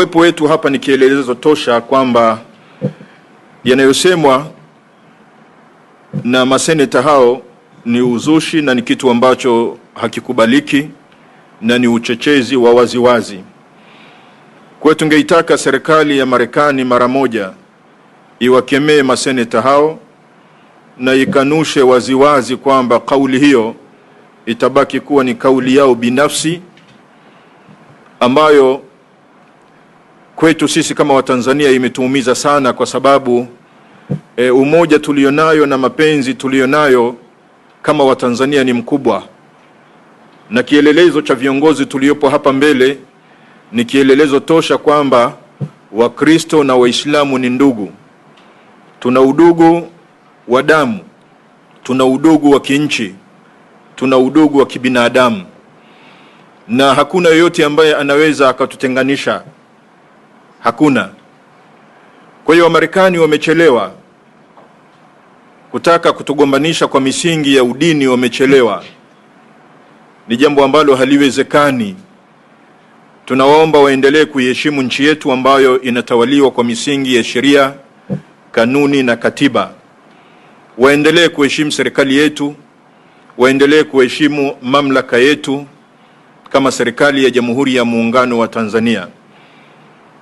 Uwepo wetu hapa ni kielelezo tosha kwamba yanayosemwa na maseneta hao ni uzushi na ni kitu ambacho hakikubaliki na ni uchochezi wa waziwazi. Kwa tungeitaka serikali ya Marekani mara moja iwakemee maseneta hao na ikanushe waziwazi kwamba kauli hiyo itabaki kuwa ni kauli yao binafsi ambayo kwetu sisi kama Watanzania imetuumiza sana, kwa sababu umoja tulionayo na mapenzi tulionayo kama Watanzania ni mkubwa, na kielelezo cha viongozi tuliopo hapa mbele ni kielelezo tosha kwamba Wakristo na Waislamu ni ndugu. Tuna udugu wa damu, tuna udugu wa kinchi, tuna udugu wa kibinadamu, na hakuna yoyote ambaye anaweza akatutenganisha. Hakuna. Kwa hiyo Wamarekani wamechelewa kutaka kutugombanisha kwa misingi ya udini, wamechelewa. Ni jambo ambalo haliwezekani. Tunawaomba waendelee kuiheshimu nchi yetu ambayo inatawaliwa kwa misingi ya sheria, kanuni na katiba. Waendelee kuheshimu serikali yetu, waendelee kuheshimu mamlaka yetu kama serikali ya Jamhuri ya Muungano wa Tanzania.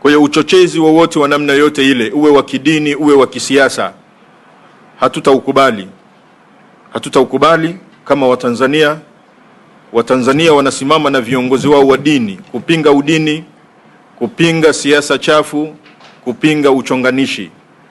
Kwa hiyo uchochezi wowote wa namna yote ile, uwe wa kidini, uwe wa kisiasa, hatutaukubali. Hatutaukubali kama Watanzania. Watanzania wanasimama na viongozi wao wa dini kupinga udini, kupinga siasa chafu, kupinga uchonganishi.